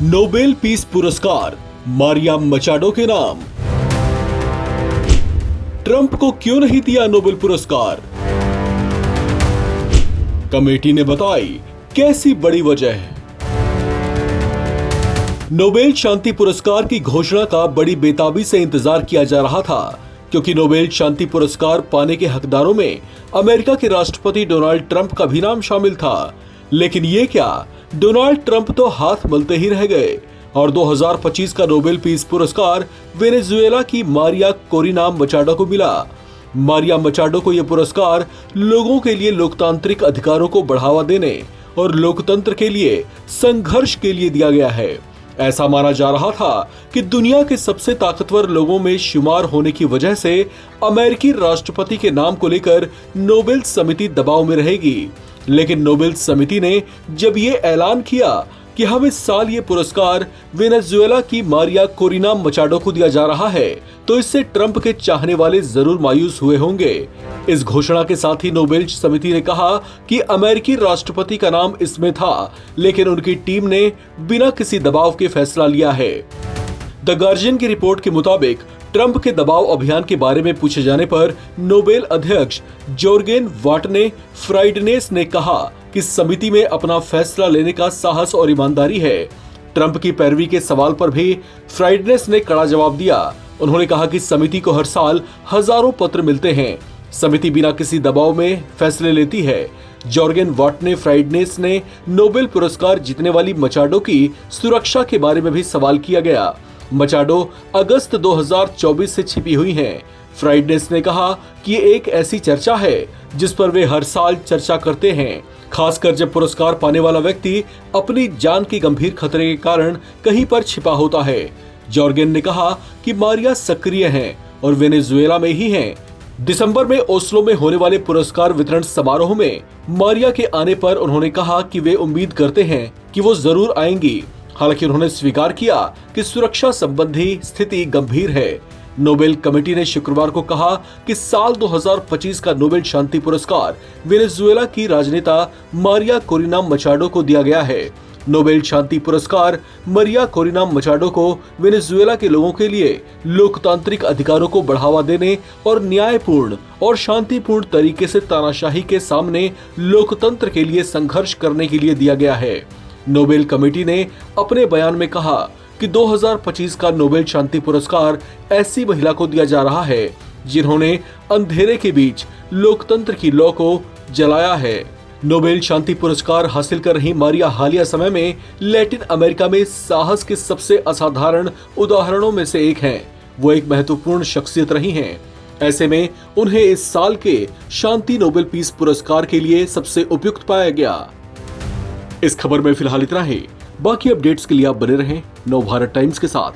Nobel peace पुरस्कार मारिया मचाडो के नाम। ट्रंप को क्यों नहीं दिया नोबेल पुरस्कार? कमेटी ने बताई कैसी बड़ी वजह है। नोबेल शांति पुरस्कार की घोषणा का बड़ी बेताबी से इंतजार किया जा रहा था, क्योंकि नोबेल शांति पुरस्कार पाने के हकदारों में अमेरिका के राष्ट्रपति डोनाल्ड ट्रंप का भी नाम शामिल था। लेकिन ये क्या, डोनाल्ड ट्रंप तो हाथ मलते ही रह गए और 2025 का नोबेल पीस पुरस्कार वेनेजुएला की मारिया कोरिना मचाडो को मिला। मारिया मचाडो को यह पुरस्कार लोगों के लिए लोकतांत्रिक अधिकारों को बढ़ावा देने और लोकतंत्र के लिए संघर्ष के लिए दिया गया है। ऐसा माना जा रहा था कि दुनिया के सबसे ताकतवर लोगों में शुमार होने की वजह से अमेरिकी राष्ट्रपति के नाम को लेकर नोबेल समिति दबाव में रहेगी। लेकिन नोबेल समिति ने जब ये ऐलान किया कि हम इस साल ये पुरस्कार वेनेजुएला की मारिया कोरिना मचाडो को दिया जा रहा है, तो इससे ट्रंप के चाहने वाले जरूर मायूस हुए होंगे। इस घोषणा के साथ ही नोबेल समिति ने कहा कि अमेरिकी राष्ट्रपति का नाम इसमें था, लेकिन उनकी टीम ने बिना किसी दबाव के फैसला लिया है। द गार्जियन की रिपोर्ट के मुताबिक ट्रंप के दबाव अभियान के बारे में पूछे जाने पर नोबेल अध्यक्ष जोर्गेन वाटने फ्राइडनेस ने कहा कि समिति में अपना फैसला लेने का साहस और ईमानदारी है। ट्रंप की पैरवी के सवाल पर भी फ्राइडनेस ने कड़ा जवाब दिया। उन्होंने कहा कि समिति को हर साल हजारों पत्र मिलते हैं, समिति बिना किसी दबाव में फैसले लेती है। जॉर्गेन वाटने फ्राइडनेस ने नोबेल पुरस्कार जीतने वाली मचाडो की सुरक्षा के बारे में भी सवाल किया गया। मचाडो अगस्त 2024 से छिपी हुई हैं। फ्राइडनेस ने कहा कि ये एक ऐसी चर्चा है जिस पर वे हर साल चर्चा करते हैं, खासकर जब पुरस्कार पाने वाला व्यक्ति अपनी जान की गंभीर खतरे के कारण कहीं पर छिपा होता है। जॉर्गेन ने कहा कि मारिया सक्रिय हैं और वेनेजुएला में ही हैं। दिसंबर में ओस्लो में होने वाले पुरस्कार वितरण समारोह में मारिया के आने पर उन्होंने कहा कि वे उम्मीद करते हैं कि वो जरूर आएंगी। हालांकि उन्होंने स्वीकार किया कि सुरक्षा संबंधी स्थिति गंभीर है। नोबेल कमेटी ने शुक्रवार को कहा कि साल 2025 का नोबेल शांति पुरस्कार वेनेजुएला की राजनेता मारिया कोरिना मचाडो को दिया गया है। नोबेल शांति पुरस्कार मारिया कोरिना मचाडो को वेनेजुएला के लोगों के लिए लोकतांत्रिक अधिकारों को बढ़ावा देने और न्यायपूर्ण और शांतिपूर्ण तरीके से तानाशाही के सामने लोकतंत्र के लिए संघर्ष करने के लिए दिया गया है। नोबेल कमेटी ने अपने बयान में कहा कि 2025 का नोबेल शांति पुरस्कार ऐसी महिला को दिया जा रहा है जिन्होंने अंधेरे के बीच लोकतंत्र की लौ को जलाया है। नोबेल शांति पुरस्कार हासिल कर रही मारिया हालिया समय में लैटिन अमेरिका में साहस के सबसे असाधारण उदाहरणों में से एक हैं। वो एक महत्वपूर्ण शख्सियत रही हैं। ऐसे में उन्हें इस साल के शांति नोबेल पीस पुरस्कार के लिए सबसे उपयुक्त पाया गया। इस खबर में फिलहाल इतना ही। बाकी अपडेट्स के लिए आप बने रहें नवभारत टाइम्स के साथ।